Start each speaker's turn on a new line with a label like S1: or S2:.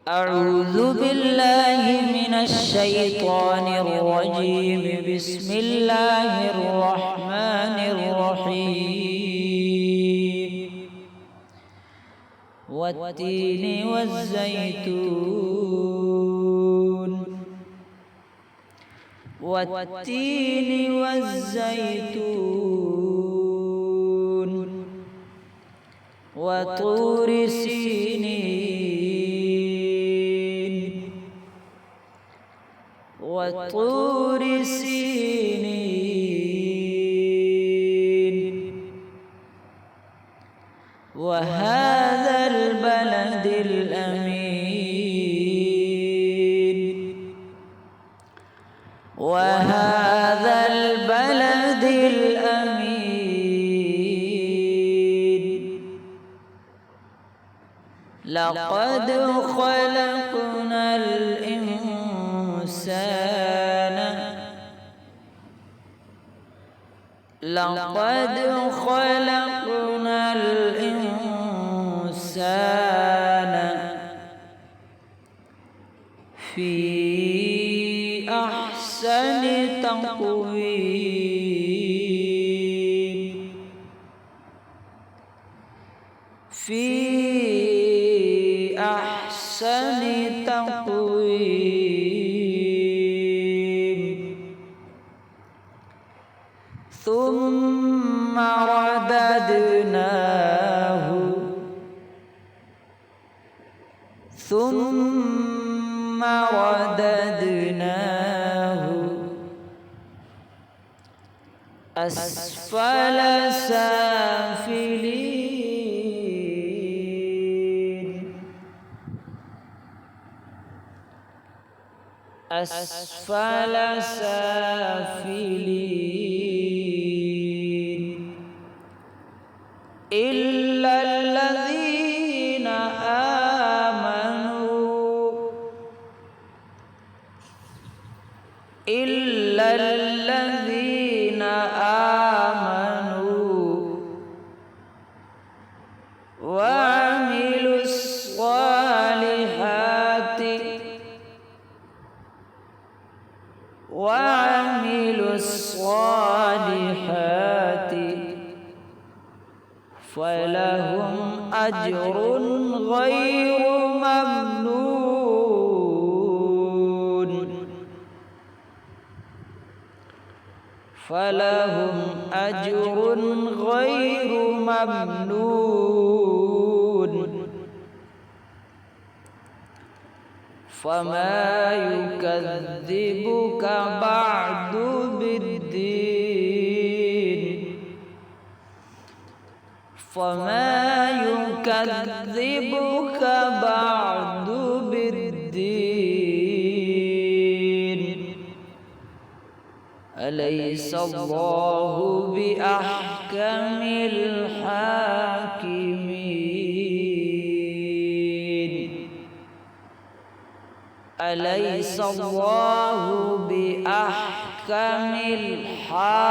S1: أعوذ بالله من الشيطان الرجيم. بسم الله الرحمن الرحيم. والتين والزيتون والتين والزيتون وطور سينين وطور سينين وهذا البلد الأمين وهذا البلد الأمين. لقد خلقنا الإنسان لقد خلقنا الإنسان في أحسن تقويم في أحسن تقويم. ثم رددناه أسفل سافلين أسفل سافلين إلا الذين آمنوا وعملوا الصالحات فلهم أجر غير ممنون فلهم أجر غير ممنون. فما يكذبك بعد بالدين فما يكذبك بعد بالدين. أليس الله بأحكم الحاكمين أليس الله بأحكم الحاكمين.